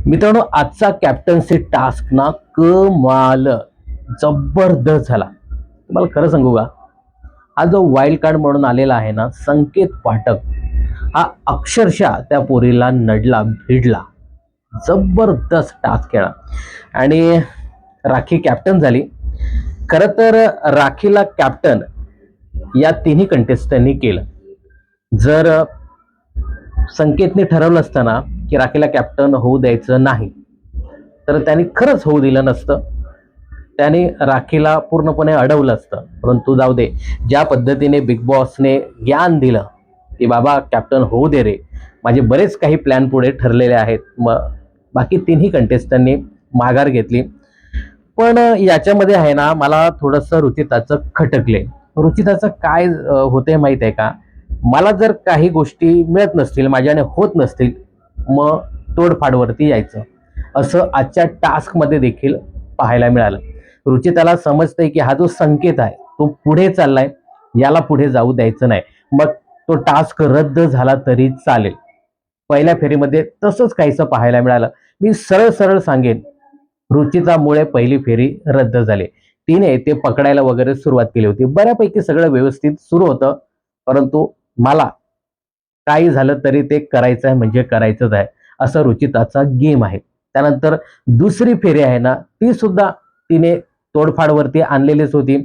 मित्रांनो, आजचा captaincy task ना कमाल जबरदस्त झाला. तुम्हाला खरं सांगू का, हा जो वाईल्ड कार्ड म्हणून आलेला आहे ना संकेत पाठक, हा अक्षरशः त्या पोरीला नडला भिडला. जबरदस्त टास्क खेळा आणि राखी कॅप्टन झाली. खरं तर राखीला कॅप्टन या तिन्ही कंटेस्टंटनी केलं. जर संकेतने ठरवलं असतं ना की राखीला कॅप्टन होऊ द्यायचं नाही, तर त्यांनी खरंच होऊ दिलं नसतं. त्याने राखीला पूर्णपणे अडवलं असतं. परंतु जाऊ दे, ज्या पद्धतीने बिग बॉसने ज्ञान दिलं की बाबा कॅप्टन होऊ दे रे, माझे बरेच काही प्लॅन पुढे ठरलेले आहेत. मग बाकी तिन्ही कंटेस्टंटनी माघार घेतली. पण याच्यामध्ये आहे ना, मला थोडंसं रुचिताचं खटकले. रुचिताचं काय होते माहित आहे का, मला जर काही गोष्टी मिळत नसतील, माझ्याने होत नसतील, मग तोडफाडवरती यायचं. असं आजच्या टास्कमध्ये देखील पाहायला मिळालं. रुचिताला समजतंय की हा जो संकेत आहे तो पुढे चाललाय, याला पुढे जाऊ द्यायचं नाही. मग तो टास्क रद्द झाला तरी चालेल. पहिल्या फेरीमध्ये तसंच काहीसं पाहायला मिळालं. मी सरळ सरळ सांगेन, रुचितामुळे पहिली फेरी रद्द झाली. तिने ते पकडायला वगैरे सुरुवात केली होती. बऱ्यापैकी सगळं व्यवस्थित सुरू होतं. परंतु मला काही झालं तरी ते करायचं आहे म्हणजे करायचंच आहे, असं रुचिताचा गेम आहे. त्यानंतर दुसरी फेरी आहे ना, ती सुद्धा तिने तोडफाडवरती आणलेलीच होती.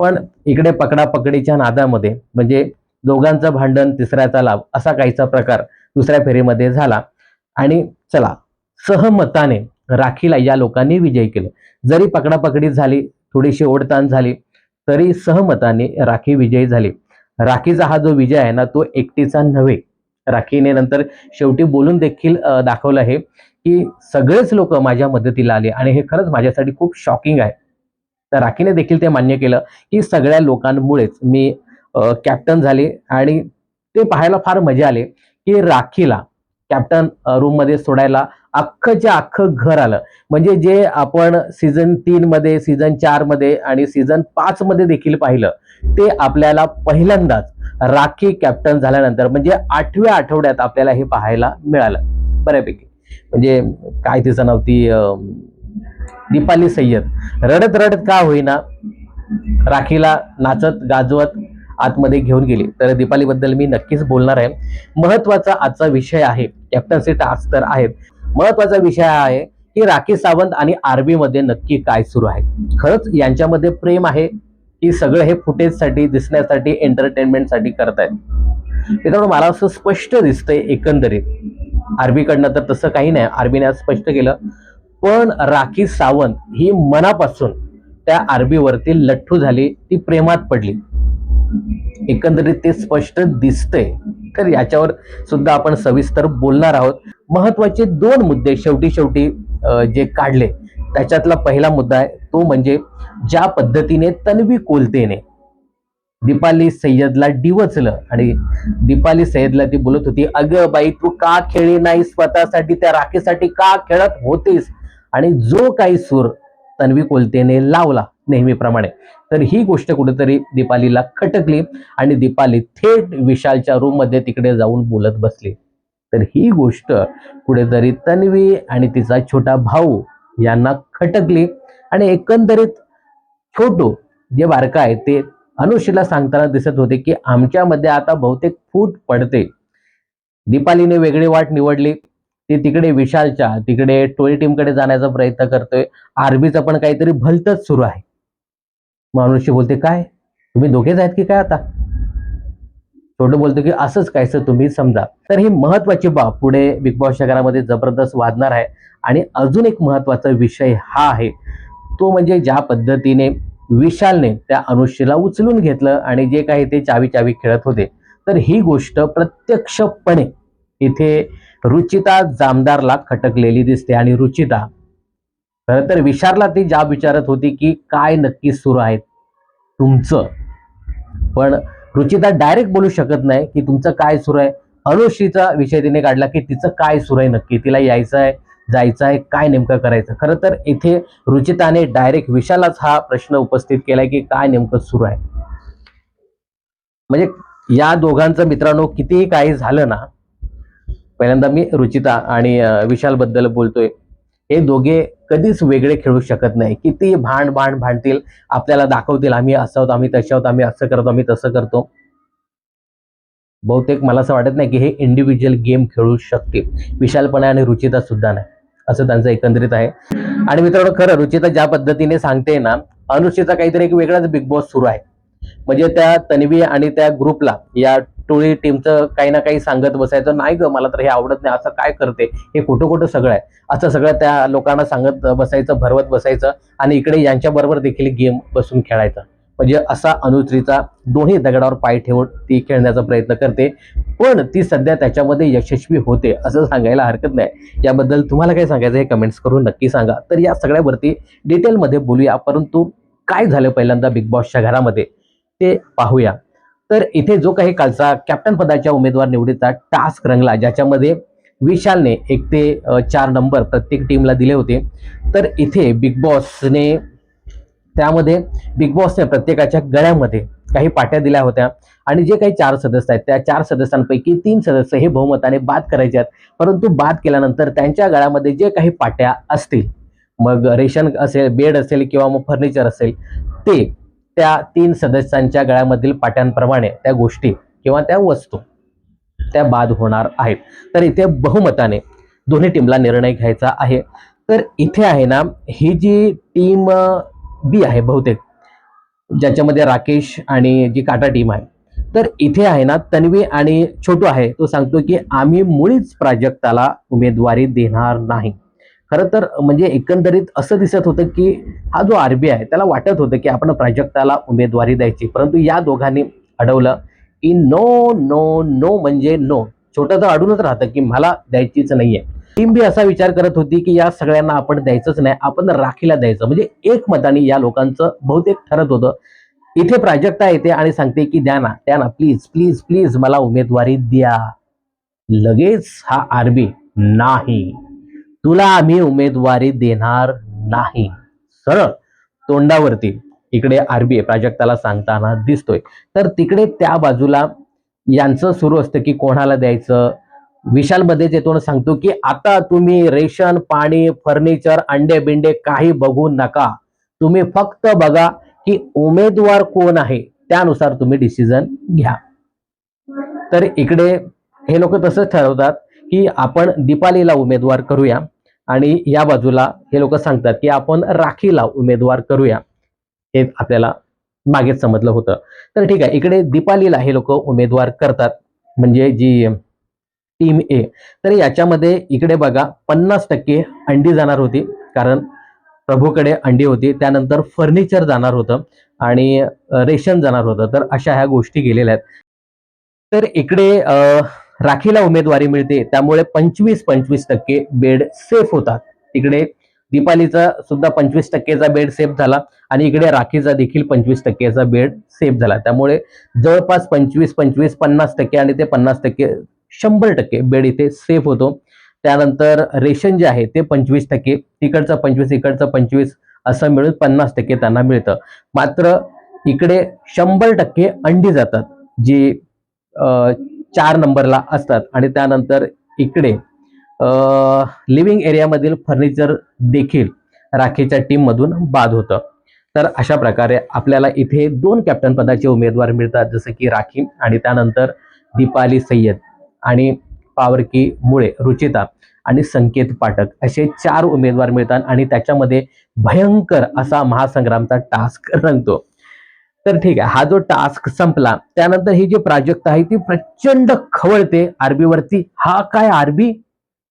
पण इकडे पकडापकडीच्या नादामध्ये म्हणजे दोघांचं भांडण तिसऱ्याचा लाभ असा काहीचा प्रकार दुसऱ्या फेरीमध्ये झाला. आणि चला, सहमताने राखीला या लोकांनी विजयी केलं. जरी पकडापकडी झाली, थोडीशी ओढताण झाली, तरी सहमताने राखी विजयी झाली. राखीचा हा जो विजय आहे ना, तो एकटीचा नव्हे. राखीने नंतर शेवटी बोलून देखील दाखवलं आहे की सगळेच लोक माझ्या मदतीला आले आणि हे खरंच माझ्यासाठी खूप शॉकिंग आहे. तर राखीने देखील ते मान्य केलं की सगळ्या लोकांमुळेच मी कॅप्टन झाले. आणि ते पाहायला फार मजा आले की राखीला कॅप्टन रूम मध्ये सोडायला अख्खच्या अख्खं घर आलं. म्हणजे जे आपण सीझन 3 मध्ये, सीझन 4 मध्ये आणि सीझन 5 मध्ये देखील पाहिलं, ते आपल्याला पहिल्यांदाच राखी कॅप्टन झाल्यानंतर म्हणजे 8व्या आठवड्यात आपल्याला हे पाहायला मिळालं बऱ्यापैकी. म्हणजे काय तिचं नाव, ती दीपाली सय्यद रडत रडत का होईना राखीला नाचत गाजवत आतमध्ये घेऊन गेली. तर दीपाली बद्दल मी नक्कीच बोलणार आहे. महत्वाचा आजचा विषय आहे, कॅप्टन्सी टास्क तर आहेत, महत्वाचा विषय आहे की राखी सावंत आणि आरबी मध्ये नक्की काय सुरू आहे. खरंच यांच्यामध्ये प्रेम आहे की सगळं हे फुटेजसाठी, दिसण्यासाठी, एंटरटेनमेंटसाठी करतायत. मित्रांनो, मला असं स्पष्ट दिसतंय एकंदरीत. आरबीकडनं तर तसं काही नाही, आरबीने आज स्पष्ट केलं. पण राखी सावंत ही मनापासून त्या आरबीवरती लठ्ठू झाली, ती प्रेमात पडली. एकंदरीत ते स्पष्ट दिसतंय. तर याच्यावर सुद्धा आपण सविस्तर बोलणार आहोत. महत्वाचे 2 मुद्दे शेवटी शेवटी जे काढले, त्याच्यातला पहिला मुद्दा आहे तो म्हणजे ज्या पद्धतीने तन्वी कोलतेने दीपाली सय्यदला डिवचलं आणि दीपाली सय्यदला ती बोलत होती, अगं बाई, तू का खेळली नाही स्वतःसाठी, त्या राखीसाठी का खेळत होतीस. आणि जो काही सूर तन्वी कोलतेने लावला नेहमीप्रमाणे, तर ही गोष्ट कुठेतरी दीपालीला खटकली आणि दीपाली थेट विशालच्या रूम मध्ये तिकडे जाऊन बोलत बसली. तर ही गोष्ट कुठेतरी तन्वी आणि तिचा छोटा भाऊ यांना खटकली. आणि एकंदरीत छोटू जे बारका आहे ते अनुश्रीला सांगताना दिसत होते की आमच्यामध्ये आता बहुतेक फूट पडते. दीपालीने वेगळी वाट निवडली, ती तिकडे विशालच्या तिकडे टोळी टीमकडे जाण्याचा प्रयत्न करतोय. आरबीचं पण काहीतरी भलतच सुरू आहे. मग अनुश्री बोलते, काय तुम्ही दोघेच आहेत की काय आता. छोटू बोलतो की असंच कायचं तुम्ही समजा. तर ही महत्वाची बाब पुढे बिग बॉसच्या घरामध्ये जबरदस्त वाढणार आहे. आणि अजून एक महत्वाचा विषय हा आहे, तो म्हणजे ज्या पद्धतीने विशालने त्या अनुश्रीला उचलून घेतलं आणि जे काही ते चावी चावी खेळत होते, तर ही गोष्ट प्रत्यक्षपणे इथे रुचिता जामदारला खटकलेली दिसते. आणि रुचिता खरं तर विशालला ती जाब विचारत होती की काय नक्की सुरू आहे तुमचं. पण रुचिता डायरेक्ट बोलू शकत नाही की तुमचं काय सुरू आहे. अनुश्रीचा विषय तिने काढला की तिचं काय सुरू आहे नक्की, तिला यायचं आहे, जायचं आहे, काय नेमकं करायचं. खरं तर इथे रुचिताने डायरेक्ट विशालाच हा प्रश्न उपस्थित केलाय की काय नेमकं सुरू आहे. म्हणजे या दोघांचं मित्रांनो कितीही काही झालं ना, पहिल्यांदा मी रुचिता आणि विशाल बद्दल बोलतोय. हे दोघे कधीच वेगळे खेळू शकत नाही. किती भांडतील, आपल्याला दाखवतील आम्ही असं आहोत, आम्ही तसे आहोत, आम्ही असं करतो, आम्ही तसं करतो. बहुतेक मला असं वाटत नाही की हे इंडिव्हिज्युअल गेम खेळू शकतील. विशाल पण आहे आणि रुचिता सुद्धा नाही, असं त्यांचं एकंदरीत आहे. आणि मित्रांनो, खरं रुचिता ज्या पद्धतीने सांगते ना, अनुष्ठेचा काहीतरी एक वेगळाच बिग बॉस सुरू आहे. म्हणजे त्या तन्वी आणि त्या ग्रुपला, या टोळी टीमचं काही ना काही सांगत बसायचं, नाही ग मला तर हे आवडत नाही, असं काय करते, हे खोटं खोटं सगळं आहे, असं सगळं त्या लोकांना सांगत बसायचं, भरवत बसायचं. आणि इकडे यांच्या बरोबर देखील गेम बसून खेळायचा. म्हणजे असा अनुश्रीचा दोन्ही दगडावर पाय ठेवून ती खेळण्याचा प्रयत्न करते. पण ती सध्या त्याच्यामध्ये यशस्वी होते असं सांगायला हरकत नाही. याबद्दल तुम्हाला काय सांगायचं हे कमेंट्स करून नक्की सांगा. तर या सगळ्यावरती डिटेलमध्ये बोलूया, परंतु काय झालं पहिल्यांदा बिग बॉसच्या घरामध्ये ते पाहूया. तर इथे जो काही कालचा कॅप्टन पदाच्या उमेदवार निवडीचा टास्क रंगला, ज्याच्यामध्ये विशालने 1 ते 4 नंबर प्रत्येक टीमला दिले होते. तर इथे बिग बॉसने प्रत्येकाच्या गळ्यामध्ये काही पाट्या दिल्या होत्या. आणि जे काही 4 सदस्य आहेत, त्या 4 सदस्यांपैकी 3 सदस्य हे बहुमताने बाद करायचे आहेत. परंतु बाद केल्यानंतर त्यांच्या गळ्यामध्ये जे काही पाट्या असतील, मग रेशन असेल, बेड असेल किंवा मग फर्निचर असेल, ते त्या 3 सदस्यांच्या गळ्यामधील पाट्यांप्रमाणे त्या गोष्टी किंवा त्या वस्तू त्या बाद होणार आहेत. तर इथे बहुमताने दोन्ही टीमला निर्णय घ्यायचा आहे. तर इथे आहे ना, ही जी टीम बी आहे बहुतेक, ज्याच्यामध्ये राकेश आणि जी काटा टीम आहे, तर इथे आहे ना, तन्वी आणि छोटू आहे, तो सांगतो की आम्ही मुळीच प्राजक्ताला उमेदवारी देणार नाही. खरं तर म्हणजे एकंदरीत असं दिसत होतं की हा जो आरबी आहे त्याला वाटत होतं की आपण प्राजक्ताला उमेदवारी द्यायची, परंतु या दोघांनी अडवलं की नो नो नो म्हणजे नो. छोटं तर अडूनच राहतं की मला द्यायचीच नाहीये. टीम बी असा विचार करत होती की या सगळ्यांना आपण द्यायचंच नाही, आपण राखीला द्यायचं. म्हणजे एकमताने या लोकांचं बहुतेक ठरत होतं. इथे प्राजक्ता येते आणि सांगते की द्या ना, द्या ना, प्लीज प्लीज प्लीज मला उमेदवारी द्या. लगेच हा आरबी, नाही, तुला आम्ही उमेदवारी देणार नाही, सरळ तोंडावरती इकडे आरबी प्राजक्ताला सांगताना दिसतोय. तर तिकडे त्या बाजूला यांचं सुरू असतं की कोणाला द्यायचं. विशाल मध्येच येतो आणि सांगतो की आता तुम्ही रेशन, पाणी, फर्निचर, अंडे बिंडे काही बघू नका, तुम्ही फक्त बघा की उमेदवार कोण आहे, त्यानुसार तुम्ही डिसिजन घ्या. तर इकडे हे लोक तसंच ठरवतात की आपण दीपालीला उमेदवार करूया, आणि या बाजूला हे लोक सांगतात की आपण राखीला उमेदवार करूया. हे आपल्याला मागेच समजलं होतं. तर ठीक आहे, इकडे दीपालीला हे लोक उमेदवार करतात, म्हणजे जी टीम ए. तर याच्यामध्ये इकडे बघा 50% अंडी जाणार होती, कारण प्रभूकडे अंडी होती. त्यानंतर फर्निचर जाणार होतं आणि रेशन जाणार होतं. तर अशा ह्या गोष्टी गेलेल्या आहेत. तर इकडे राखीला उमेदवारी मिळते, त्यामुळे 25-25% बेड सेफ होतात. तिकडे दीपालीचा सुद्धा 25%चा बेड सेफ झाला आणि इकडे राखीचा देखील 25%चा बेड सेफ झाला. त्यामुळे जवळपास 25-25, 50% आणि ते 50%, 100% बेड इथे सेफ होतो. त्यानंतर रेशन जे आहे ते 25%, तिकडचं 25, इकडचं 25, असं मिळून 50% त्यांना मिळतं. मात्र इकडे 100% अंडी जातात, जी 4 नंबरला असतात. आणि त्यानंतर इकडे लिव्हिंग एरियामधील फर्निचर देखील राखीच्या टीम मधून बाद होतं. तर अशा प्रकारे आपल्याला इथे 2 कॅप्टन पदाचे उमेदवार मिळतात, जसं की राखी आणि त्यानंतर दीपाली सय्यद आणि पावरकी मुळे रुचिता आणि संकेत पाठक, असे 4 उमेदवार मिळतात. आणि त्याच्यामध्ये भयंकर असा महासंग्रामचा टास्क रंगतो. तर ठीक आहे, हा जो टास्क संपला त्यानंतर ही जी प्राजक्ता आहे ती प्रचंड खवळते आरबी वरती. हा काय आरबी,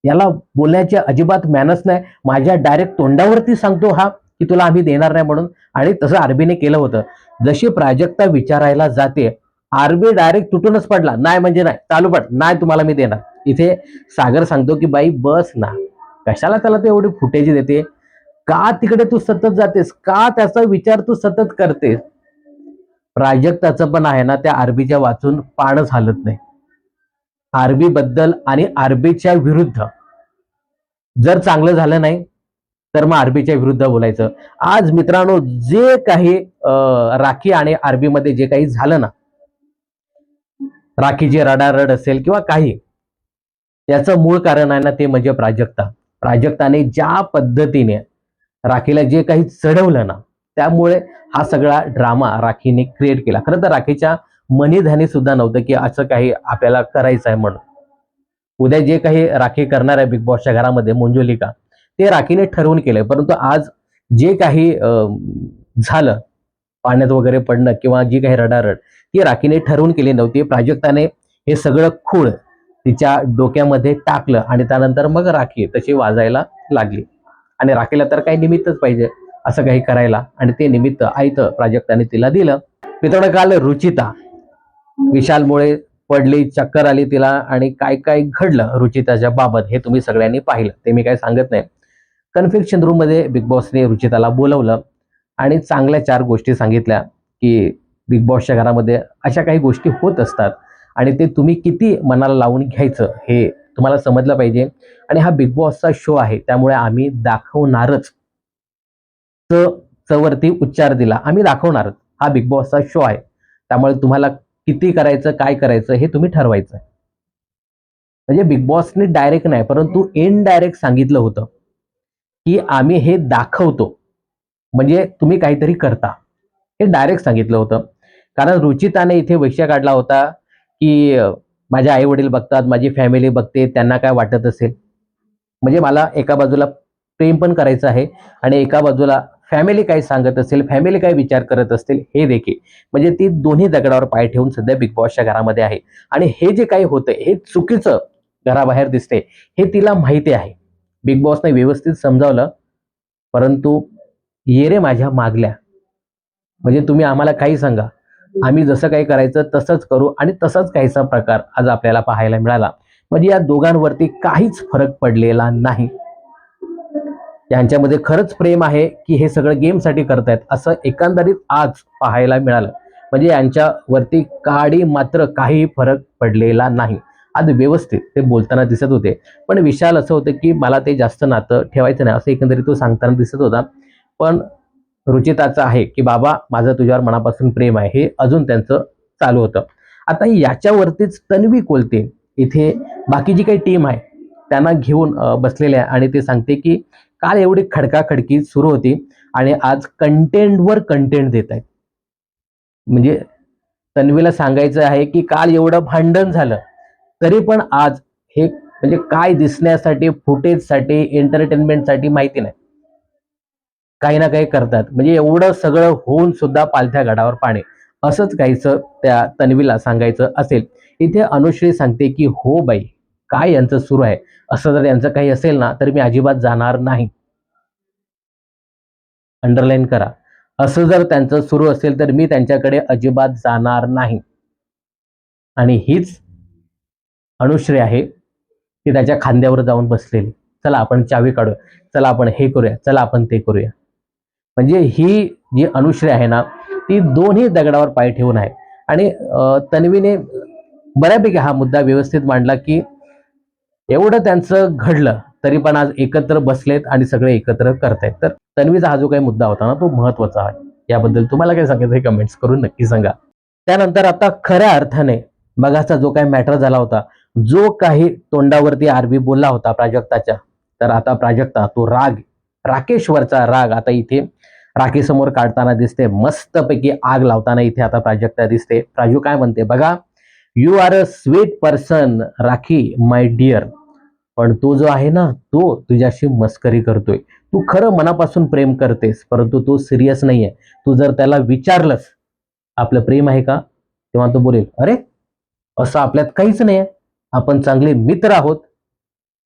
याला बोलण्याची अजिबात मॅनस नाही, माझ्या डायरेक्ट तोंडावरती सांगतो हा की तुला आम्ही देणार नाही म्हणून. आणि तसं आरबीने केलं होतं. जशी प्राजक्ता विचारायला जाते, आरबी डायरेक्ट तुटूनच पडला, नाही म्हणजे नाही, चालू पड, नाही तुम्हाला मी देणार. इथे सागर सांगतो की बाई बस ना, कशाला त्याला ते एवढी फुटेज देते, का तिकडे तू सतत जातेस, का त्याचा विचार तू सतत करतेस. प्राजक्ताचं पण आहे ना, त्या आरबीच्या वाचून पानच हालत नाही. आरबी बद्दल आणि आरबीच्या विरुद्ध जर चांगलं झालं नाही तर मग आरबीच्या विरुद्ध बोलायचं. आज मित्रांनो, जे काही राखी आणि आरबी मध्ये जे काही झालं ना, राखीची रडारड असेल किंवा काही, याचं मूळ कारण आहे ना ते म्हणजे प्राजक्ता. प्राजक्ताने ज्या पद्धतीने राखीला जे काही चढवलं ना, त्यामुळे हा सगळा ड्रामा राखीने क्रिएट केला. खरं तर राखीच्या मनी सुद्धा नव्हतं की असं काही आपल्याला करायचं आहे म्हणून. उद्या जे काही राखी करणार आहे बिग बॉसच्या घरामध्ये मंजुलिका, ते राखीने ठरवून केलंय. परंतु आज जे काही झालं, पाण्यात वगैरे पडणं किंवा जी काही रडारड, ती राखीने ठरवून केली नव्हती. प्राजक्ताने हे सगळं खूळ तिच्या डोक्यामध्ये टाकलं आणि त्यानंतर मग राखी तशी वाजायला लागली. आणि राखीला तर काही निमित्तच पाहिजे असं काही करायला, आणि ते निमित्त आयतं प्राजक्ताने तिला दिलं. मित्रांनो, काल रुचिता विशालमुळे पडली, चक्कर आली तिला, आणि काय काय घडलं रुचिताच्या बाबत हे तुम्ही सगळ्यांनी पाहिलं, ते मी काही सांगत नाही. कन्फ्युक्शन रूम मध्ये बिग बॉसने रुचिताला बोलवलं आणि चांगल्या 4 गोष्टी सांगितल्या की बिग बॉसच्या घरामध्ये अशा काही गोष्टी होत असतात आणि ते तुम्ही किती मनाला लावून घ्यायचं हे तुम्हाला समजलं पाहिजे. आणि हा बिग बॉसचा शो आहे, त्यामुळे आम्ही दाखवणारच. वरती उच्चार दिला, आम्ही दाखवणारच. हा बिग बॉसचा शो आहे, त्यामुळे तुम्हाला किती करायचं, काय करायचं हे तुम्ही ठरवायचं. म्हणजे बिग बॉसने डायरेक्ट नाही, परंतु इनडायरेक्ट सांगितलं होतं की आम्ही हे दाखवतो, म्हणजे तुम्ही काहीतरी करता, हे डायरेक्ट सांगितलं होतं. कारण रुचिताने इथे विषय काढला होता की माझे आई वडील बघतात, माझी फॅमिली बघते, त्यांना काय वाटत असेल. म्हणजे मला एका बाजूला प्रेम पण करायचं आहे आणि एका बाजूला फॅमिली काय सांगत असेल, फॅमिली काय विचार करत असतील हे देखील. म्हणजे ती दोन्ही दगडावर पाय ठेवून सध्या बिग बॉसच्या घरामध्ये आहे. आणि हे जे काही होतंय हे चुकीचं घराबाहेर दिसते, हे तिला माहिती आहे. बिग बॉसने व्यवस्थित समजावलं, परंतु ये रे माझ्या मागल्या, म्हणजे तुम्ही आम्हाला काही सांगा, आम्ही जसं काही करायचं तसंच करू, आणि तसाच काहीसा प्रकार आज आपल्याला पाहायला मिळाला. म्हणजे या दोघांवरती काहीच फरक पडलेला नाही. यांच्यामध्ये खरंच प्रेम आहे की हे सगळं गेमसाठी करतायत असं एकंदरीत आज पाहायला मिळालं. म्हणजे यांच्यावरती काडी मात्र काही फरक पडलेला नाही. आज व्यवस्थित ते बोलताना दिसत होते. पण विशाल असं होतं की मला ते जास्त नातं ठेवायचं नाही असं एकंदरीत तो सांगताना दिसत होता. पण रुचिताचं आहे की बाबा माझं तुझ्यावर मनापासून प्रेम आहे, हे अजून त्यांचं चालू होतं. आता याच्यावरतीच तन्वी कोलते इथे बाकी जी काही टीम आहे त्यांना घेऊन बसलेले आहे आणि ते सांगते की काल एवढी खडकाखडकी सुरू होती आणि आज कंटेंटवर कंटेंट देत आहेत. म्हणजे तन्वीला सांगायचं आहे की काल एवढं भांडण झालं, तरी पण आज हे म्हणजे काय दिसण्यासाठी, फुटेजसाठी, एंटरटेनमेंटसाठी माहिती नाही, काही ना काही करतात. म्हणजे एवढं सगळं होऊन सुद्धा पालथ्या गडावर पाणी, असंच काहीचं त्या तन्वीला सांगायचं असेल. इथे अनुश्री सांगते की हो बाई, काय यांचं सुरू आहे, असं जर यांचं काही असेल ना तर मी अजिबात जाणार नाही. अंडरलाईन करा, असं जर त्यांचं सुरू असेल तर मी त्यांच्याकडे अजिबात जाणार नाही. आणि हीच अनुश्री आहे ती त्याच्या खांद्यावर जाऊन बसलेली. चला आपण चावी काढूया, चला आपण हे करूया, चला आपण ते करूया. म्हणजे ही जी अनुश्री आहे ना, ती दोन्ही दगडावर पाय ठेवून आहे. आणि तन्वीने बऱ्यापैकी हा मुद्दा व्यवस्थित मांडला की एवढं त्यांचं घडलं तरी पण आज एकत्र बसलेत आणि सगळे एकत्र करतायत. तर तन्वीचा हा जो काही मुद्दा होता ना तो महत्वाचा आहे. याबद्दल तुम्हाला काय सांगायचं हे कमेंट्स करून नक्की सांगा. त्यानंतर आता खऱ्या अर्थाने मगाचा जो काही मॅटर झाला होता, जो काही तोंडावरती आरबी बोलला होता प्राजक्ताच्या, तर आता प्राजक्ता तो राग, राकेशवरचा राग आता इथे राखी समोर काढताना दिसते. मस्तपैकी आग लावताना इथे आता प्राजक्ता दिसते. प्राजू काय म्हणते बघा, you are a sweet person Rakhi my dear, पण तो जो आहे ना तो तुझ्याशी मस्करी करतोय. तू खरं मनापासून प्रेम करतेस, परंतु तो सिरियस नाहीये. तू जर त्याला विचारलंस आपलं प्रेम आहे का, तेव्हा तो बोलेल अरे असं आपल्यात काहीच नाही, आपण चांगले मित्र आहोत,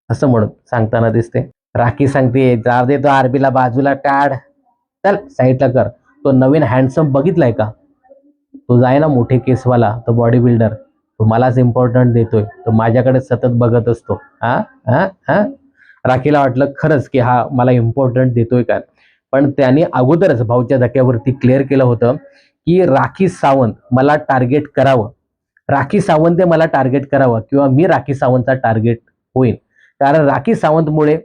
असं म्हणून सांगताना दिसते. राखी सांगते जाऊ दे तो आरबीला बाजूला काढ, चल साईडला कर. तो नवीन हँडसम बघितलाय का, तो जाय ना मोठे केसवाला, तो बॉडी बिल्डर, तो मलाच इम्पॉर्टंट देतोय, तो माझ्याकडे सतत बघत असतो. हा हा हा राखीला वाटलं खरंच की हा मला इम्पॉर्टंट देतोय का, पण त्याने अगोदरच भाऊच्या धक्क्यावरती क्लिअर केलं होतं की राखी सावंत मला टार्गेट करावं, राखी सावंत मला टार्गेट करावं किंवा मी राखी सावंतचा टार्गेट होईल. कारण राखी सावंतमुळे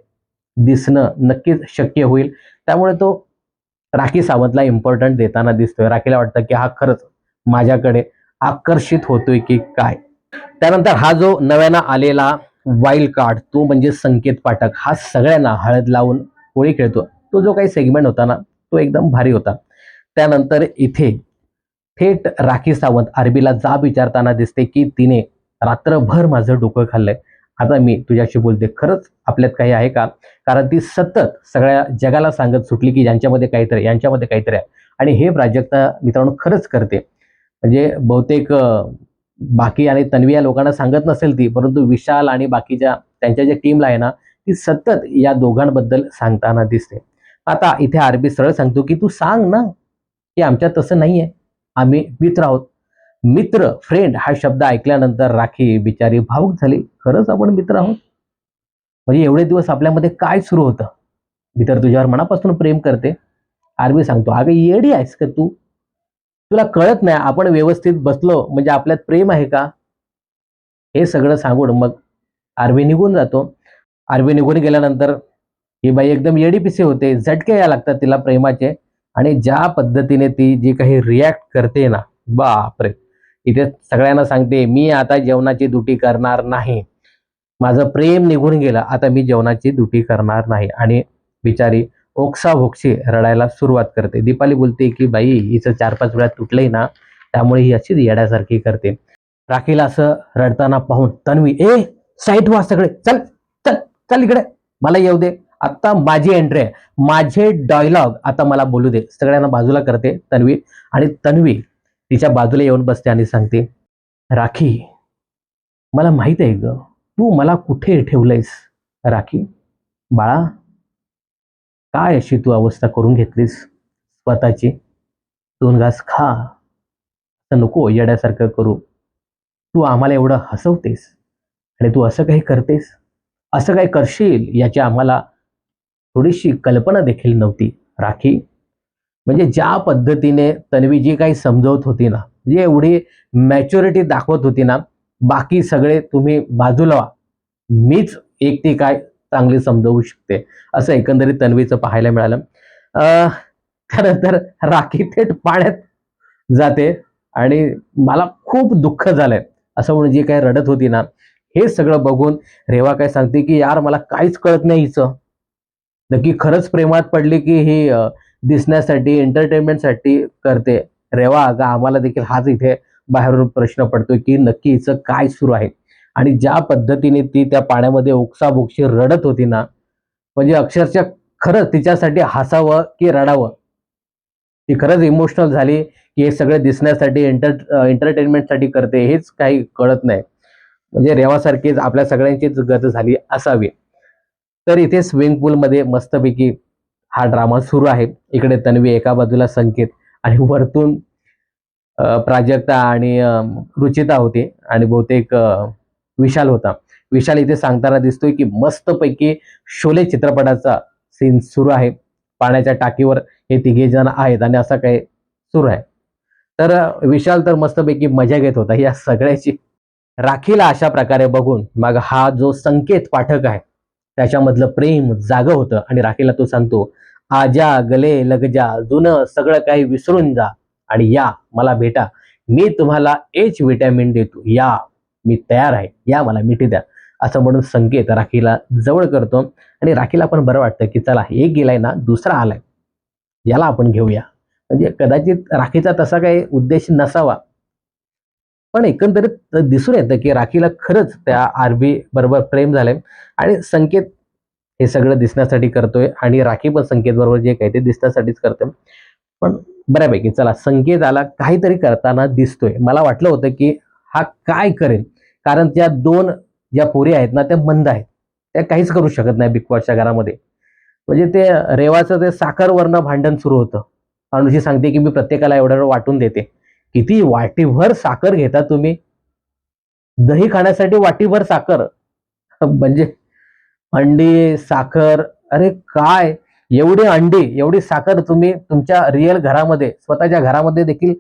दिसणं नक्कीच शक्य होईल. त्यामुळे तो राखी सावंतला इम्पॉर्टंट देताना दिसतोय. राखीला वाटतं की हा खरंच माझ्याकडे आकर्षित होतोय की काय. त्यानंतर हा जो नव्यानं आलेला वाईल्ड कार्ड, तो म्हणजे संकेत पाठक, हा सगळ्यांना हळद लावून होळी खेळतो. तो जो काही सेगमेंट होता ना, तो एकदम भारी होता. त्यानंतर इथे थेट राखी सावंत आरबीला जाब विचारताना दिसते की तिने रात्रभर माझं डोकं खाल्लंय, आता मी तुझ्याशी बोलते, खरंच आपल्यात काही आहे का? कारण ती सतत सगळ्या जगाला सांगत सुटली की यांच्यामध्ये काहीतरी, यांच्यामध्ये काहीतरी आहे. आणि हे प्राजक्ता मित्रांनो खरंच करते. म्हणजे बहुतेक बाकी आणि तन्वी या लोकांना सांगत नसेल ती, परंतु विशाल आणि बाकीच्या त्यांच्या ज्या टीमला आहे ना, ती सतत या दोघांबद्दल सांगताना दिसते. आता इथे आरबी सरळ सांगतो की तू सांग ना, की आमच्यात तसं नाहीये, आम्ही मित्र आहोत. मित्र, फ्रेंड हा शब्द ऐकल्यानंतर राखी बिचारी भावूक झाली. खरंच आपण मित्र आहोत? म्हणजे एवढे दिवस आपल्यामध्ये काय सुरू होतं? मी तर तुझ्यावर मनापासून प्रेम करते. आरबी सांगतो, अगं येडी आहेस का तू? तुला कळत नाही आपण व्यवस्थित बसलो म्हणजे आपल्यात प्रेम आहे का? हे सगळं सांगून मग आरबी निघून जातो. आरबी निघून गेल्यानंतर ही बाई एकदम येडीपिसे होते. झटके यायला लागतात तिला प्रेमाचे. आणि ज्या पद्धतीने ती जी काही रिॲक्ट करते ना, बापरे! इथे सगळ्यांना सांगते, "मी आता जेवणाची दुटी करणार नाही. माझं प्रेम निघून गेलं. आता मी जेवणाची दुटी करणार नाही." आणि बिचारी ओक्साबोक्शी रडायला सुरुवात करते. दीपाली बोलते, की "बाई, हिचं 4-5 वेळा तुटलंय ना, त्यामुळे ही अशीच येड्यासारखी करते." राखीला असं रडताना पाहून तन्वी, "ए, साईड व्हा सगळे. चल, चल, चल इकडे. मला येऊ दे. आता माझी एंट्री आहे. माझे डायलॉग आता मला बोलू दे." सगळ्यांना बाजूला करते तन्वी. आणि तन्वी तिच्या बाजूला येऊन बसते आणि सांगते, "राखी, मला माहित आहे ग, तू मला कुठे ठेवलंयस. राखी, बाळा, काय अशी तू अवस्था करून घेतलीस स्वतःची? 2 घास खा. असं नको येड्यासारखं करू. तू आम्हाला एवढं हसवतेस आणि तू असं काही करतेस, असं काही करशील याची आम्हाला थोडीशी कल्पना देखील नव्हती राखी." म्हणजे ज्या पद्धतीने तन्वी जी काही समजवत होती ना, म्हणजे एवढी मॅच्युरिटी दाखवत होती ना, बाकी सगळे तुम्ही बाजूला व्हा, मीच एकटी काय चांगली समजवू शकते, असं एकंदरीत तन्वीचं पाहायला मिळालं. अ, त्यानंतर राखी थेट पाण्यात जाते. आणि मला खूप दुःख झालंय असं म्हणून जी काही रडत होती ना, हे सगळं बघून रेवा काय सांगते की यार मला काहीच कळत नाही हिचं, नक्की खरंच प्रेमात पडली की ही दिसण्यासाठी एंटरटेनमेंटसाठी करते. रेवा, अगं आम्हाला देखील हाच इथे बाहेरून प्रश्न पडतोय की नक्की हिचं काय सुरू आहे. आणि ज्या पद्धतीने ती त्या पाण्यामध्ये ओक्साबोक्शी रडत होती ना, म्हणजे अक्षरशः खरंच तिच्यासाठी हसावं की रडावं, ती खरंच इमोशनल झाली की हे सगळं दिसण्यासाठी एंटरटेनमेंटसाठी करते हेच काही कळत नाही. म्हणजे रेवासारखीच आपल्या सगळ्यांचीच गत झाली असावी. तर इथे स्विमिंग पूलमध्ये मस्तपैकी हा ड्रामा सुरू आहे. इकडे तन्वी एका बाजूला संकेत आणि वरतून प्राजक्ता आणि रुचिता होती आणि बहुतेक विशाल होता. विशाल इथे सांगताना दिसतोय की मस्तपैकी शोले चित्रपटाचा सीन सुरू आहे. पाण्याच्या टाकीवर हे तिघे जण आहेत आणि असं काही सुरू आहे. तर विशाल तर मस्तपैकी मजा घेत होता या सगळ्याची. राखीला अशा प्रकारे बघून मग हा जो संकेत पाठक आहे त्याच्यामधलं प्रेम जागं होतं आणि राखीला तो सांगतो, "आजा गले लग जा, जुनं सगळं काही विसरून जा आणि या मला भेटा. मी तुम्हाला एच विटॅमिन देतो. या, मी तयार आहे. या मला मिठी द्या." असं म्हणून संकेत राखीला जवळ करतो. आणि राखीला पण बरं वाटतं की चला एक गेलाय ना, दुसरा आलाय, याला आपण घेऊया. म्हणजे कदाचित राखीचा तसा काही उद्देश नसावा, पण एकंदरीत दिसून येतं की राखीला खरंच त्या आरबी बरोबर प्रेम झालंय. आणि संकेत हे सगळं दिसण्यासाठी करतोय आणि राखी पण संकेत बरोबर जे काही ते दिसण्यासाठीच करतोय. पण बऱ्यापैकी चला संकेताला काहीतरी करताना दिसतोय. मला वाटलं होतं की हा काय करेल, कारण त्या 2 ज्या पोरी आहेत ना त्या मंद आहेत, त्या काहीच करू शकत नाही बिग बॉसच्या घरामध्ये. म्हणजे ते रेवाचं ते साखरवरनं भांडण सुरू होतं. अनुशी सांगते की मी प्रत्येकाला एवढं एवढं वाटून देते. किती वाटीभर साखर घेता तुम्ही? दही खाण्यासाठी वाटीभर साखर. म्हणजे अंडी, साखर, अरे काय एवढी अंडी, एवढी साखर तुम्ही तुमच्या रिअल घरामध्ये, स्वतःच्या घरामध्ये देखील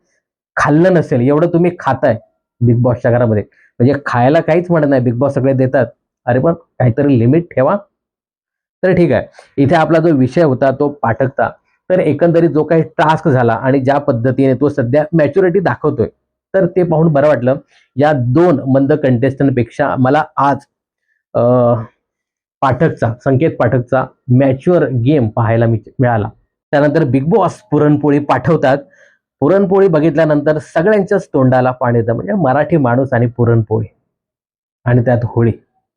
खाल्लं नसेल, एवढं तुम्ही खाताय बिग बॉसच्या घरामध्ये. म्हणजे खायला काहीच म्हणत नाही, बिग बॉस सगळे देतात. अरे पण काहीतरी लिमिट ठेवा. तर ठीक आहे. इथे आपला जो विषय होता तो पाठकचा. तर एकंदरीत जो काही टास्क झाला आणि ज्या पद्धतीने तो सध्या मॅच्युरिटी दाखवतोय, तर ते पाहून बरं वाटलं. या 2 मंद कंटेस्टंट पेक्षा मला आज पाठकचा, संकेत पाठकचा मॅच्युअर गेम पाहायला मिळाला. त्यानंतर बिग बॉस पुरणपोळी पाठवतात. पुरणपोळी बघितल्यानंतर सगळ्यांच्याच तोंडाला पाणी येतं. म्हणजे मराठी माणूस आणि पुरणपोळी आणि त्यात होळी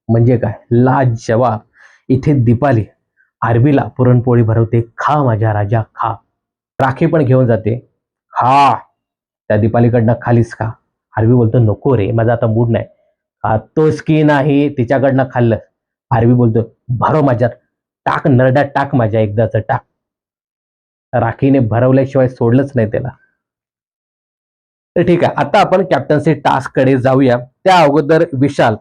म्हणजे काय लाजवाब. इथे दीपाली आरबीला पुरणपोळी भरवते, खा माझ्या राजा खा. राखी पण घेऊन जाते, खा. त्या दीपालीकडनं खालीच खा. आरबी बोलतो नको रे, माझा आता मूड नाही. खातोस की नाही, तिच्याकडनं खाल्लं. आरबी बोलतो भरो माझ्यात, टाक नरड्यात टाक, माझ्या एकदाच टाक. राखीने भरवल्याशिवाय सोडलंच नाही त्याला. तर ठीक आहे, आता आपण कॅप्टन्सी टास्क कडे जाऊया. त्या अगोदर विशाल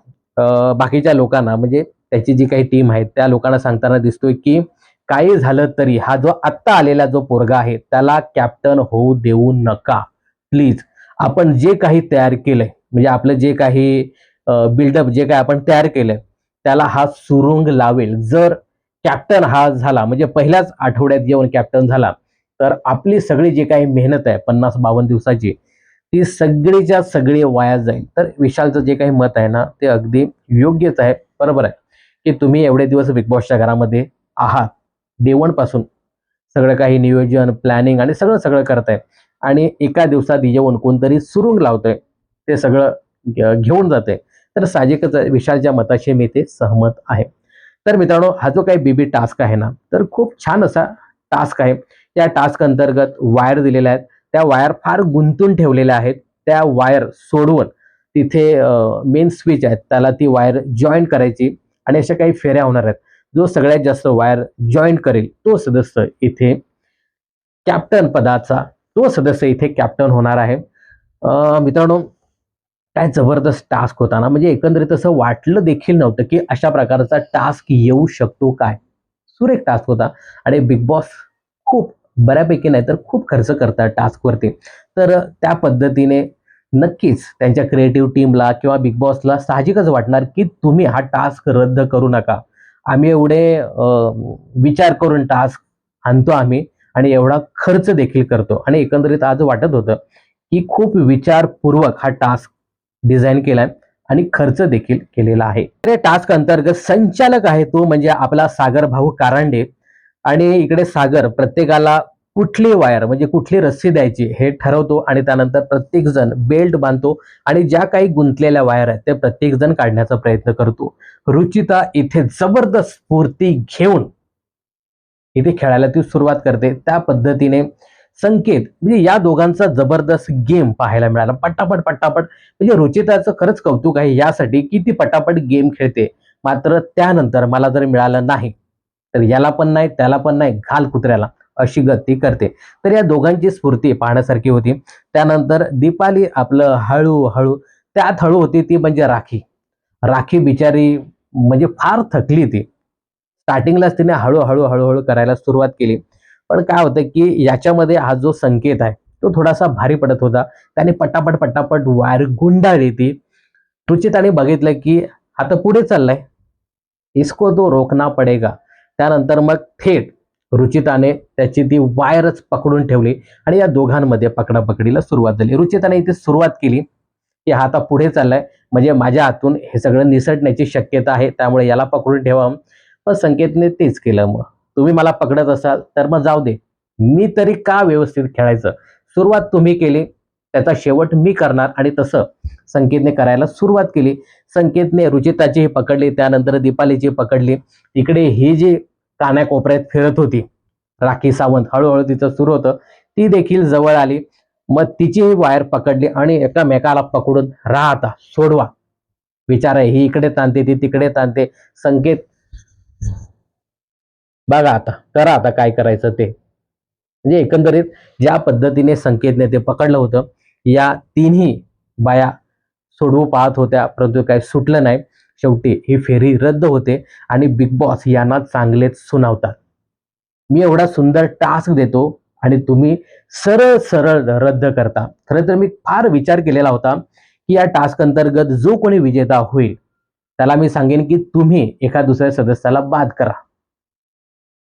बाकीच्या लोकांना म्हणजे त्याची जी काही टीम आहे त्या लोकांना सांगताना दिसतोय की काही झालं तरी हा जो आत्ता आलेला जो पोरगा आहे त्याला कॅप्टन होऊ देऊ नका प्लीज. आपण जे काही तयार केलंय म्हणजे आपलं जे काही बिल्डअप जे काही आपण तयार केलंय त्याला हा सुरुंग लावेल. जर कॅप्टन हा झाला म्हणजे पहिल्याच आठवड्यात येऊन कॅप्टन झाला तर आपली सगळी जी काही मेहनत आहे 50-52 दिवसाची ती सगळीच्या सगळी वाया जाईल. तर विशालचं जे काही मत आहे ना ते अगदी योग्यच आहे, बरोबर आहे की तुम्ही एवढे दिवस बिग बॉसच्या घरामध्ये आहात, डे वन पासून सगळं काही नियोजन प्लॅनिंग आणि सगळं सगळं करताय आणि एका दिवसात येऊन कोणतरी सुरुंग लावतंय ते सगळं घेऊन जाते. तर साहजिकच विशालच्या मताशी मी ते सहमत आहे. तर मित्रांनो हा जो काही बीबी टास्क आहे ना तर खूप छान असा टास्क आहे. त्या टास्क अंतर्गत वायर दिलेल्या आहेत, त्या वायर फार गुंतून ठेवलेल्या आहेत. त्या वायर सोडवून तिथे मेन स्विच आहे त्याला ती वायर जॉईन करायची आणि अशा काही फेऱ्या होणार आहेत. जो सगळ्यात जास्त वायर जॉईन करेल तो सदस्य इथे कॅप्टन पदाचा तो सदस्य इथे कॅप्टन होणार आहे. मित्रांनो काय जबरदस्त टास्क होता ना, म्हणजे एकंदरीत असं वाटलं देखील नव्हतं की अशा प्रकारचा टास्क येऊ शकतो काय. सुरेख टास्क होता आणि बिग बॉस खूप बऱ्यापैकी नाही तर खूप खर्च करतात टास्कवरती. तर त्या पद्धतीने नक्कीच त्यांच्या क्रिएटिव्ह टीमला किंवा बिग बॉसला साहजिकच वाटणार की तुम्ही हा टास्क रद्द करू नका. आम्ही एवढे विचार करून टास्क आणतो आम्ही आणि एवढा खर्च देखील करतो आणि एकंदरीत आज वाटत होतं की खूप विचारपूर्वक हा टास्क डिझाईन केलाय आणि खर्च देखील केलेला आहे. तर टास्क अंतर्गत संचालक आहे तो म्हणजे आपला सागर भाऊ कारंडे आणि इकडे सागर प्रत्येकाला कुठली वायर म्हणजे कुठली रस्सी द्यायची हे ठरवतो आणि त्यानंतर प्रत्येक जण बेल्ट बांधतो आणि ज्या काही गुंतलेल्या वायर आहेत ते प्रत्येक जण काढण्याचा प्रयत्न करतो. रुचिता इथे जबरदस्त स्फूर्ती घेऊन इथे खेळायला ती सुरुवात करते. त्या पद्धतीने संकेत म्हणजे या दोघांचा जबरदस्त गेम पाहायला मिळाला. पटापट पटापट म्हणजे रुचिताचं खरंच कौतुक आहे यासाठी की ती पटापट गेम खेळते. मात्र त्यानंतर मला जर मिळालं नाही तर याला पण नाही त्याला पण नाही घाल कुत्र्याला अशी गती करते. तर या दोघांची स्फूर्ती पाहण्यासारखी होती. त्यानंतर दीपाली आपलं हळूहळू त्यात हळू होती ती म्हणजे राखी. राखी बिचारी म्हणजे फार थकली ती. स्टार्टिंगलाच तिने हळूहळू हळूहळू करायला सुरुवात केली. पण काय होतं की याच्यामध्ये हा जो संकेत आहे तो थोडासा भारी पडत होता. त्याने पटापट पटापट वायर गुंडाळली ती. रुचिताने बघितलं की आता पुढे चाललाय, इसको तो रोकना पडेगा. त्यानंतर मग थेट रुचिताने त्याची ती वायरच पकडून ठेवली आणि या दोघांमध्ये पकडापकडीला सुरुवात झाली. रुचिताने इथे सुरुवात केली की हा आता पुढे चाललाय म्हणजे माझ्या हातून हे सगळं निसटण्याची शक्यता आहे त्यामुळे याला पकडून ठेवा. पण संकेतने तेच केलं. मग तुम्ही मला पकडत असाल तर मग जाऊ दे, मी तरी का व्यवस्थित खेळायचं. सुरुवात तुम्ही केली त्याचा शेवट मी करणार आणि तसं संकेतने करायला सुरुवात केली. संकेतने रुचिताची पकडली त्यानंतर दीपालीची पकडली. इकडे ही जी कानाकोपऱ्यात फिरत होती राखी सावंत हळूहळू तिचं सुरू होतं ती देखील जवळ आली. मग तिची वायर पकडली आणि एकामेकाला पकडून राहता सोडवा. विचार आहे ही इकडे ताणते ती तिकडे ताणते. संकेत बघा आता करा आता काय करायचं ते. म्हणजे एकंदरीत ज्या पद्धतीने संकेतने ते पकडलं होतं या तिन्ही बाया सोडवू पाहत होत्या परंतु काही सुटलं नाही. शेवटी ही फेरी रद्द होते आणि बिग बॉस यांना चांगलेच सुनावतात. मी एवढा सुंदर टास्क देतो आणि तुम्ही सरळ सरळ रद्द करता. खरं तर मी फार विचार केलेला होता की या टास्क अंतर्गत जो कोणी विजेता होईल त्याला मी सांगेन की तुम्ही एका दुसऱ्या सदस्याला बाद करा.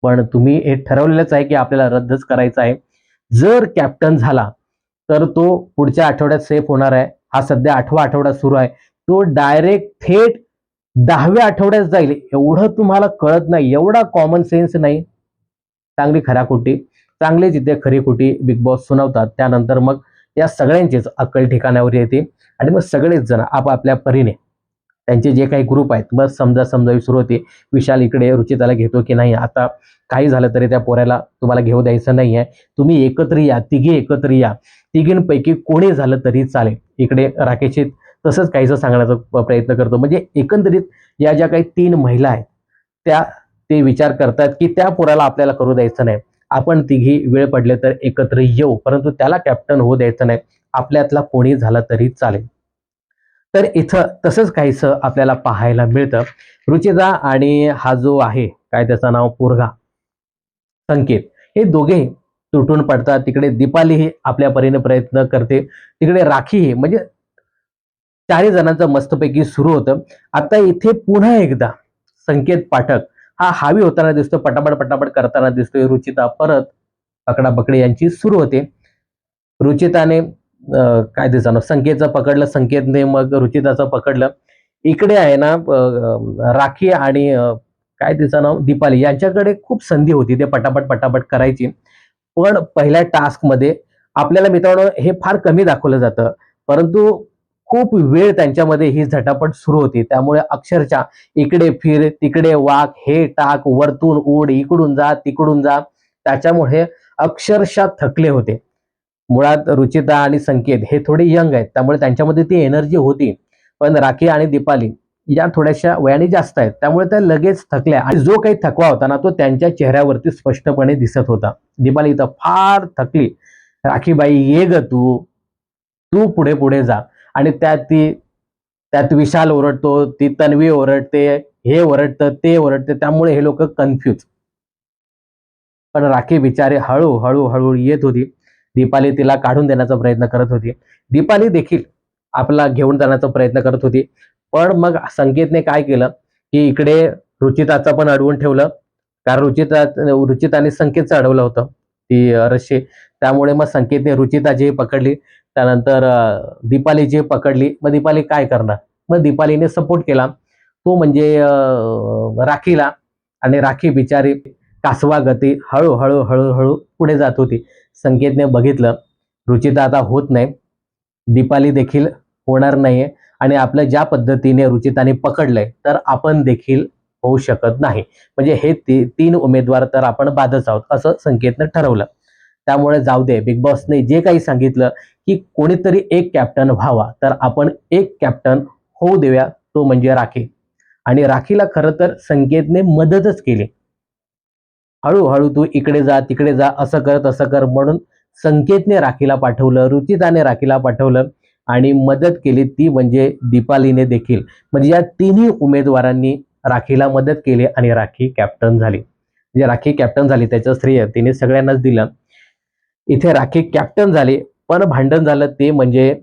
पण तुम्ही हे ठरवलेलंच आहे की आपल्याला रद्दच करायचं आहे. जर कॅप्टन झाला तर तो पुढच्या आठवड्यात सेफ होणार आहे. हा सध्या 8वा आठवडा सुरू आहे. तो डायरेक्ट थेट 10व्या आठवड्यात जाईल एवढं तुम्हाला कळत नाही, एवढा कॉमन सेन्स नाही. चांगली खराखोटी, चांगली जिथे खरी खोटी बिग बॉस सुनावतात. त्यानंतर मग या सगळ्यांचीच अक्कल ठिकाणावर येते आणि मग सगळेच जण आपापल्या परीने त्यांचे जे काही ग्रुप आहेत मग समजावी सुरू होते. विशाल इकडे रुचिताला घेतो की नाही, आता काही झालं तरी त्या पोऱ्याला तुम्हाला घेऊ द्यायचं नाहीये, तुम्ही एकत्र या, तिघे एकत्र या, तिघींपैकी कोणी झालं तरी चालेल. इकडे राकेशची तसंच काहीसं सांगण्याचा प्रयत्न करतो. म्हणजे एकंदरीत या ज्या काही 3 महिला आहेत त्या ते विचार करतात की त्या पोराला आपल्याला करू द्यायचं नाही, आपण तिघी वेळ पडले तर एकत्र येऊ, परंतु त्याला कॅप्टन होऊ द्यायचं नाही, आपल्यातला कोणी झाला तरी चालेल. तर इथं तसंच काहीसं आपल्याला पाहायला मिळतं. रुचिता आणि हा जो आहे काय त्याचं नाव पोरगा संकेत, हे दोघे तुटून पडतात. तिकडे दीपालीही आपल्या परीने प्रयत्न करते, तिकडे राखीही, म्हणजे 4 जणांचं मस्तपैकी सुरू होतं. आता इथे पुन्हा एकदा संकेत पाठक हा हावी होताना दिसतो, पटापट पटापट करताना दिसतोय. रुचिता परत पकडापकडी यांची सुरू होते. रुचिताने काय ते सांगू, संकेतचं पकडलं, संकेतने मग रुचिताचं पकडलं. इकडे आहे ना राखी आणि काय तिचं नाव दीपाली यांच्याकडे खूप संधी होती, ते पटापट पटापट करायची. पण पहिल्या टास्कमध्ये आपल्याला मित्रांनो हे फार कमी दाखवलं जातं, परंतु खूप वेळ त्यांच्यामध्ये ही झटापट सुरू होती. त्यामुळे अक्षरशः इकडे फिर, तिकडे वाक, हे टाक, वरतून उड, इकडून जा, तिकडून जा. त्याच्यामुळे अक्षरशः थकले होते. मुळात रुचिता आणि संकेत हे थोडे यंग आहेत, त्यामुळे त्यांच्यामध्ये ती एनर्जी होती. पण राखी आणि दीपाली या थोड्याशा वयाने जास्त आहेत, त्यामुळे त्या लगेच थकल्या आणि जो काही थकवा होता ना तो त्यांच्या चेहऱ्यावरती स्पष्टपणे दिसत होता. दीपाली इथं फार थकली. राखीबाई ये ग तू, तू पुढे पुढे जा. आणि त्यात विशाल ओरडतो, ती तन्वी ओरडते, हे ओरडतं, ते ओरडते, त्यामुळे हे लोक कन्फ्यूज. पण राखी बिचारे हळू हळू येत होती. दीपाली तिला काढून देण्याचा प्रयत्न करत होती. दीपाली देखील आपला घेऊन जाण्याचा प्रयत्न करत होती. पण मग संकेतने काय केलं की इकडे रुचिताचं पण अडवून ठेवलं, कारण रुचिताने संकेतचं अडवलं होतं ती रश्शी. त्यामुळे मग संकेतने रुचिताची पकडली, त्यानंतर दीपालीची पकडली. मग दीपाली काय करणार, मग दीपालीने सपोर्ट केला तो म्हणजे राखीला. आणि राखी बिचारी कासवा गती हळूहळू हळूहळू पुढे जात होती. संकेतने बघितलं रुचिता आता होत नाही, दीपाली देखील होणार नाहीये, आणि आपलं ज्या पद्धतीने रुचिताने पकडलंय तर आपण देखील होऊ शकत नाही, म्हणजे हे 3 उमेदवार तर आपण बादच आहोत असं संकेतनं ठरवलं. त्यामुळे जाऊ दे, बिग बॉसने जे काही सांगितलं की कोणीतरी एक कॅप्टन व्हावा, तर आपण एक कॅप्टन होऊ देऊया, तो म्हणजे राखी. आणि राखीला खरं तर संकेतने मदतच केली. हळूहळू तू इकडे जा, तिकडे जा, असं कर तसं कर म्हणून संकेतने राखीला पाठवलं, रुचिताने राखीला पाठवलं आणि मदत केली ती म्हणजे दीपालीने देखील. म्हणजे या तिन्ही उमेदवारांनी राखीला मदत केली आणि राखी कॅप्टन झाली. म्हणजे राखी कॅप्टन झाली त्याचं श्रेय तिने सगळ्यांनाच दिलं. इथे राखी कॅप्टन झाली, पण भांडण झालं ते म्हणजे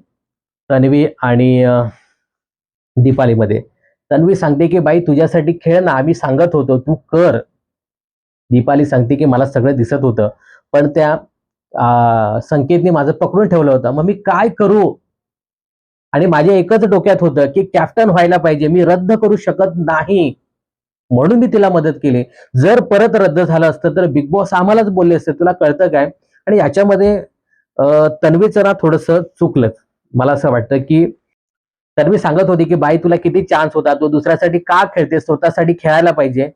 तन्वी आणि दीपालीमध्ये. तन्वी सांगते की बाई तुझ्यासाठी खेळ ना, आम्ही सांगत होतो तू कर. दीपाली सांगते की मला सगळं दिसत होतं, पण त्या संकेतने माझं पकडून ठेवलं होतं, मग मी काय करू. आणि माझ्या एकच डोक्यात होतं की कॅप्टन व्हायला पाहिजे, मी रद्द करू शकत नाही, म्हणून मी तिला मदत केली. जर परत रद्द झालं असतं तर बिग बॉस आम्हालाच बोलले असते, तुला कळतं काय. आणि याच्यामध्ये तन्वीचं ना थोडस चुकलंच. मला असं वाटतं की तन्वी सांगत होती की बाई तुला किती चान्स होता, तू दुसऱ्यासाठी का खेळते, स्वतःसाठी खेळायला पाहिजे.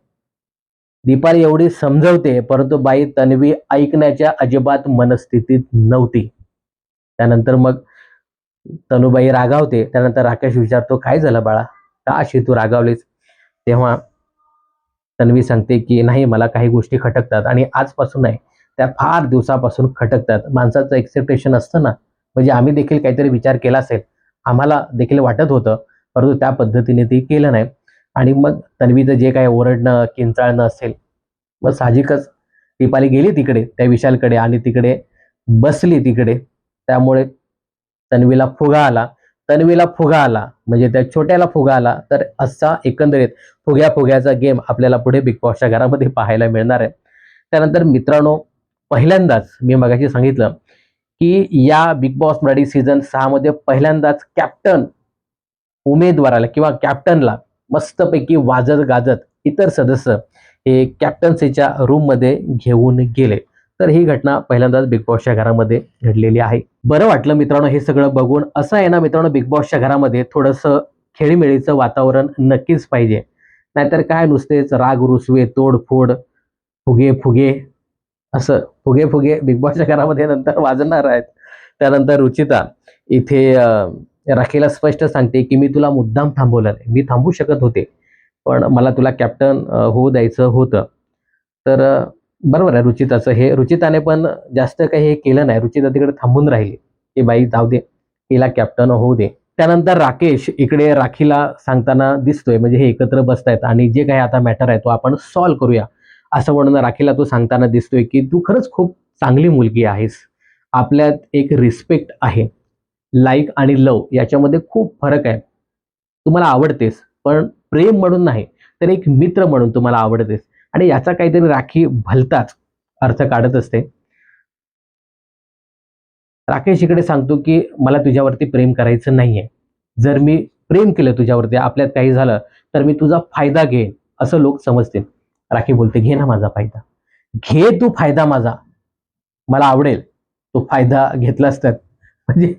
दीपाली एवढी समजवते, परंतु बाई तन्वी ऐकण्याच्या अजिबात मनस्थितीत नव्हती. त्यानंतर मग तनुबाई रागावते. त्यानंतर राकेश विचारतो काय झालं बाळा, का अशी तू रागावलीस. तेव्हा तन्वी सांगते की नाही मला काही गोष्टी खटकतात आणि आजपासून नाही, त्या फार दिवसापासून खटकतात. माणसाचं एक्सेप्टेशन असतं ना, म्हणजे आम्ही देखील काहीतरी विचार केला असेल, आम्हाला देखील वाटत होतं, परंतु त्या पद्धतीने ते केलं नाही. आणि मग तन्वीचं जे काही ओरडणं किंचाळणं असेल, मग साहजिकच दीपाली गेली तिकडे त्या विशालकडे आणि तिकडे बसली तिकडे. त्यामुळे तन्वीला फुगा आला म्हणजे त्या छोट्याला फुगा आला. तर असा एकंदरीत फुग्याचा गेम आपल्याला पुढे बिग बॉसच्या घरामध्ये पाहायला मिळणार आहे. त्यानंतर मित्रांनो, पहिल्यांदाच मी मगाशी सांगितलं की या बिग बॉस मराठी सीझन 6 मध्ये पहिल्यांदाच कॅप्टन उमेदवाराला किंवा कॅप्टनला मस्तपैकी वाजत गाजत इतर सदस्य हे कॅप्टन्सीच्या रूममध्ये घेऊन गेले. तर ही घटना पहिल्यांदाच बिग बॉसच्या घरामध्ये घडलेली आहे. बरं वाटलं मित्रांनो हे सगळं बघून. असं आहे ना मित्रांनो, बिग बॉसच्या घरामध्ये थोडंसं खेळीमेळीचं वातावरण नक्कीच पाहिजे. नाहीतर काय नुसतेच राग रुसवे, तोडफोड, फुगे फुगे, असं फुगे फुगे बिग बॉसच्या घरामध्ये नंतर वाजणार आहेत. त्यानंतर रुचिता इथे राखीला स्पष्ट सांगते की मी तुला मुद्दाम थांबवलं नाही, मी थांबू शकत होते पण मला तुला कॅप्टन होऊ द्यायचं होतं. तर बरोबर आहे रुचिताचं हे. रुचिताने पण जास्त काही हे केलं नाही. रुचिता तिकडे थांबून राहिली की बाई जाऊ दे, हिला कॅप्टन होऊ दे. त्यानंतर राकेश इकडे राखीला सांगताना दिसतोय, म्हणजे हे एकत्र बसतायत आणि जे काही आता मॅटर आहे तो आपण सॉल्व्ह करूया असं म्हणून राखीला तो सांगताना दिसतोय की तू खरंच खूप चांगली मुलगी आहेस, आपल्यात एक रिस्पेक्ट आहे, लाईक आणि लव याच्यामध्ये खूप फरक आहे. तुम्हाला आवडतेस पण प्रेम म्हणून नाही, तर एक मित्र म्हणून तुम्हाला आवडतेस. आणि याचा काहीतरी राखी भलताच अर्थ काढत असते. राकेश इकडे सांगतो की मला तुझ्यावरती प्रेम करायचं नाहीये. जर मी प्रेम केलं तुझ्यावरती, आपल्यात काही झालं तर मी तुझा फायदा घेईन असं लोक समजतील. राखी बोलते घे ना माझा फायदा, घे तू फायदा माझा, मला आवडेल तो फायदा घेतलास तर. म्हणजे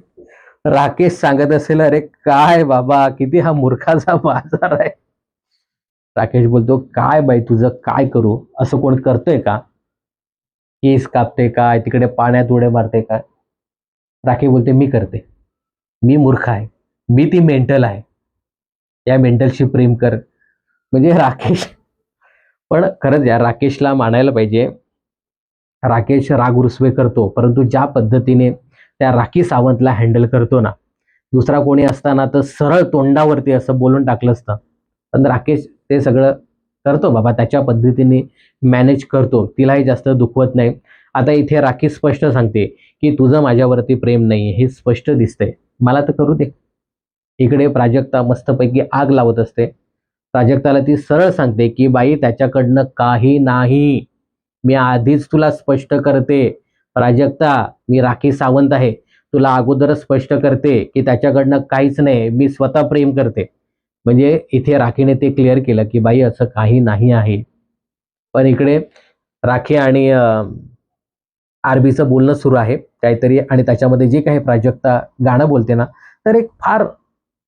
राकेश सांगत असेल अरे काय बाबा, किती हा मूर्खाचा बाजार आहे. राकेश बोलतो काय बाई तुझं काय करू, असं कोण करतोय का, केस कापते काय, तिकडे पाण्यात उड्या मारते काय. राखी बोलते मी करते, मी मूर्ख आहे, मी ती मेंटल आहे, या मेंटलशी प्रेम कर. म्हणजे राकेश, पण खरंच या राकेशला मानायला पाहिजे. राकेश राग रुसवे करतो परंतु ज्या पद्धतीने त्या राखी सावंतला हँडल करतो ना, दुसरा कोणी असताना तर सरळ तोंडावरती असं बोलून टाकलं असतं. पण राकेश ते सगळं करतो बाबा, त्याच्या पद्धतीने मॅनेज करतो, तिलाही जास्त दुखवत नाही. आता इथे राखी स्पष्ट सांगते की तुझं माझ्यावरती प्रेम नाही हे स्पष्ट दिसतंय, मला तर करू दे. इकडे प्राजक्ता मस्तपैकी आग लावत असते. प्राजक्ताला ती सरळ सांगते की बाई त्याच्याकडनं काही नाही, मी आधीच तुला स्पष्ट करते. प्राजक्ता, मी राखी सावंत आहे, तुला अगोदरच स्पष्ट करते की त्याच्याकडनं काहीच नाही, मी स्वतः प्रेम करते. म्हणजे इथे राखीने ते क्लिअर केलं की बाई असं काही नाही आहे. पण इकडे राखी आणि आरबीचं बोलणं सुरू आहे काहीतरी, आणि त्याच्यामध्ये जे काही प्राजक्ता गाणं बोलते ना, तर एक फार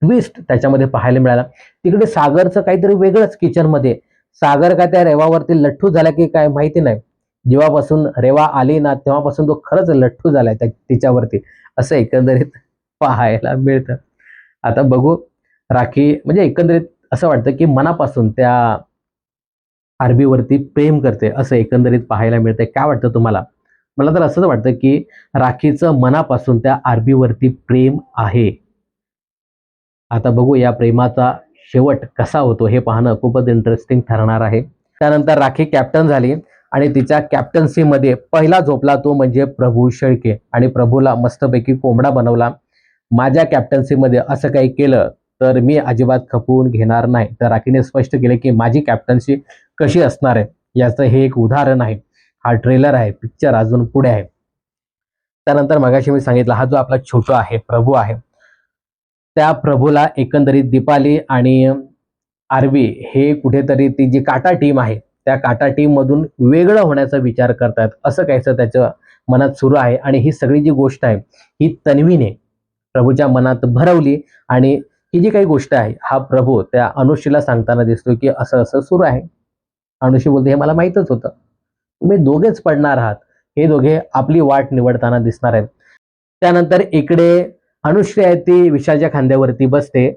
ट्विस्ट त्याच्यामध्ये पाहायला मिळाला. तिकडे सागरचं काहीतरी वेगळंच किचनमध्ये. सागर का त्या रेवावरती लठ्ठू झाला की काय माहिती नाही. जेव्हापासून रेवा आली ना तेव्हापासून तो खरंच लठ्ठू झालाय तिच्यावरती, असं एकंदरीत पाहायला मिळतं. आता बघू, राखी म्हणजे एकंदरीत असं वाटतं की मनापासून त्या आरबीवरती प्रेम करते असं एकंदरीत पाहायला मिळतंय. काय वाटतं तुम्हाला? मला तर असंच वाटतं की राखीचं मनापासून त्या आरबीवरती प्रेम आहे. आता बघू या प्रेमाचा शेवट कसा होतो हे पाहणं खूपच इंटरेस्टिंग ठरणार आहे. त्यानंतर राखी कॅप्टन झाली आणि तिच्या कॅप्टन्सीमध्ये पहिला झोपला तो म्हणजे प्रभू शेळके, आणि प्रभूला मस्तपैकी कोंबडा बनवला. माझ्या कॅप्टन्सीमध्ये असं काही केलं तर मी अजिबात खपवून घेणार नाही. तर राखीने स्पष्ट केले की माझी कॅप्टन्सी कशी असणार आहे याचं हे एक उदाहरण आहे. हा ट्रेलर आहे, पिक्चर अजून पुढे आहे. त्यानंतर मगाशी मी सांगितलं हा जो आपला छोटू आहे, प्रभू आहे, त्या प्रभूला एकंदरीत दीपाली आणि आरबी हे कुठेतरी ती जी काटा टीम आहे त्या काटा टीम मधून वेगळं होण्याचा विचार करतात असं काहीसं त्याच्या मनात सुरू आहे. आणि ही सगळी जी गोष्ट आहे ही तन्वीने प्रभूच्या मनात भरवली, आणि ही जी काही गोष्ट आहे हा प्रभू त्या अनुश्रीला सांगताना दिसतो की असं असं सुरू आहे. अनुश्री बोलते हे मला माहीतच होतं, तुम्ही दोघेच पडणार आहात, हे दोघे आपली वाट निवडताना दिसणार आहेत. त्यानंतर इकडे अनुश्री आहे ती विशालच्या खांद्यावरती बसते,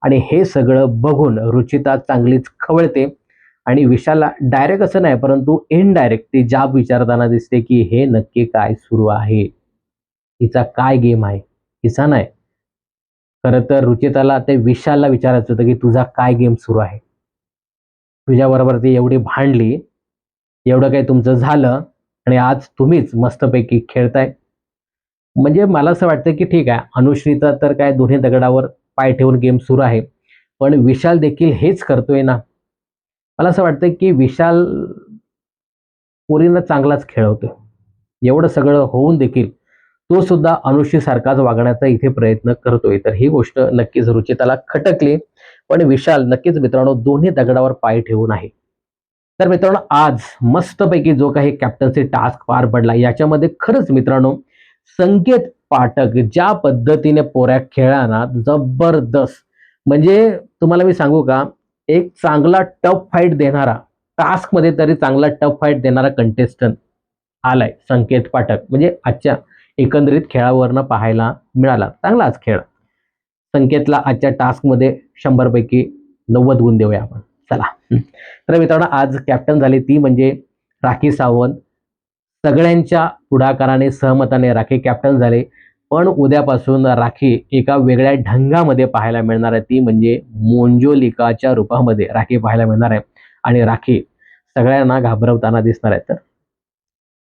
आणि हे सगळं बघून रुचिता चांगलीच खवळते, आणि विशालला डायरेक्ट असं नाही परंतु इनडायरेक्ट ती जाब विचारताना दिसते की हे नक्की काय सुरू आहे, हिचा काय गेम आहे. हिचा नाही, खरं तर रुचिताला ते विशालला विचारायचं होतं की तुझा काय गेम सुरू आहे, तुझ्याबरोबर ती एवढी भांडली, एवढं काही तुमचं झालं, आणि आज तुम्हीच मस्तपैकी खेळताय. म्हणजे मला असं वाटतं की ठीक आहे, अनुश्रीचा तर काय दोन्ही दगडावर पाय ठेवून गेम सुरू आहे, पण विशाल देखील हेच करतोय ना. मला असं वाटतं की विशाल पोरींना चांगलाच खेळवतोय. एवढं सगळं होऊन देखील तो सुद्धा अनुश्री सारखाच वागण्याचा इथे प्रयत्न करतोय. तर ही गोष्ट नक्कीच रुचिताला खटकली. पण विशाल नक्कीच मित्रांनो दोन्ही दगडावर पाय ठेवून आहे. तर मित्रांनो आज मस्तपैकी जो काही कॅप्टन्सी टास्क पार पडला याच्यामध्ये खरंच मित्रांनो संकेत पाठक ज्या पद्धतीने पोऱ्या खेळला ना जबरदस्त. म्हणजे तुम्हाला मी सांगू का, एक चांगला टफ फाईट देणारा, टास्कमध्ये तरी चांगला टफ फाईट देणारा कंटेस्टंट आलाय संकेत पाठक. म्हणजे आजच्या एकंदरीत खेळावरनं पाहायला मिळाला. चांगलाच खेळ. संकेतला आजच्या टास्कमध्ये 100 पैकी 90 गुण देऊया आपण. चला. तर मित्रांनो आज कॅप्टन झाली ती म्हणजे राखी सावंत. सगळ्यांच्या पुढाकाराने सहमताने राखी कॅप्टन झाले. पण उद्यापासून राखी एका वेगळ्या ढंगामध्ये पाहायला मिळणार आहे. ती म्हणजे मोंजोलिकाच्या रूपामध्ये राखी पाहायला मिळणार आहे. आणि राखी सगळ्यांना घाबरवताना दिसणार आहे. तर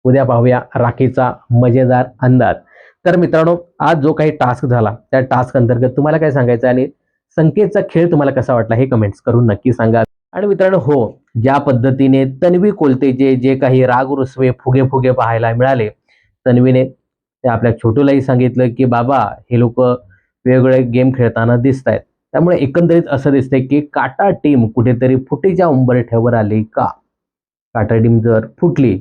उद्या पाहूया राखीचा मजेदार अंदाज. तर मित्रांनो आज जो काही टास्क झाला त्या टास्क अंतर्गत तुम्हाला काय सांगायचं आणि संकेतचा खेळ तुम्हाला कसा वाटला हे कमेंट्स करून नक्की सांगा. आणि मित्रांनो हो, ज्या पद्धतीने तन्वी कोलतेचे जे काही राग रुसवे फुगे फुगे पाहायला मिळाले, तन्वीने ते आपल्या छोटूलाही सांगितलं की बाबा हे लोक वेगवेगळे गेम खेळताना दिसत आहेत. त्यामुळे एकंदरीत असं दिसतंय की काटा टीम कुठेतरी फुटीच्या उंबरठ्यावर आली का. काटा टीम जर फुटली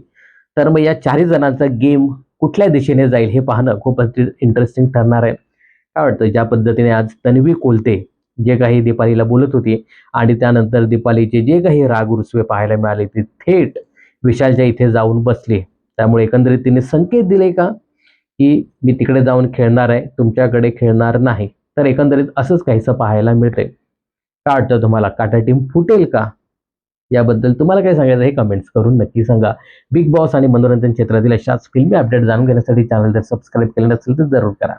तर मग या चारही जणांचा गेम कुठल्या दिशेने जाईल हे पाहणं खूपच इंटरेस्टिंग ठरणार आहे. काय वाटतं ज्या पद्धतीने आज तन्वी कोलते जे काही दीपालीला बोलत होती आणि त्यानंतर दीपालीचे जे काही राग रुसवे पाहायला मिळाले ते थेट विशालच्या इथे जाऊन बसले. त्यामुळे एकंदरीत तिने संकेत दिले का की मी तिकडे जाऊन खेळणार आहे, तुमच्याकडे खेळणार नाही. तर एकंदरीत असंच काहीसं पाहायला मिळतंय. काय वाटतं तुम्हाला काटा टीम फुटेल का? याबद्दल तुम्हाला काय सांगायचं हे कमेंट्स करून नक्की सांगा. बिग बॉस आणि मनोरंजन क्षेत्रातील अशाच फिल्मी अपडेट जाणून घेण्यासाठी चॅनल जर सबस्क्राईब केले नसेल तर जरूर करा.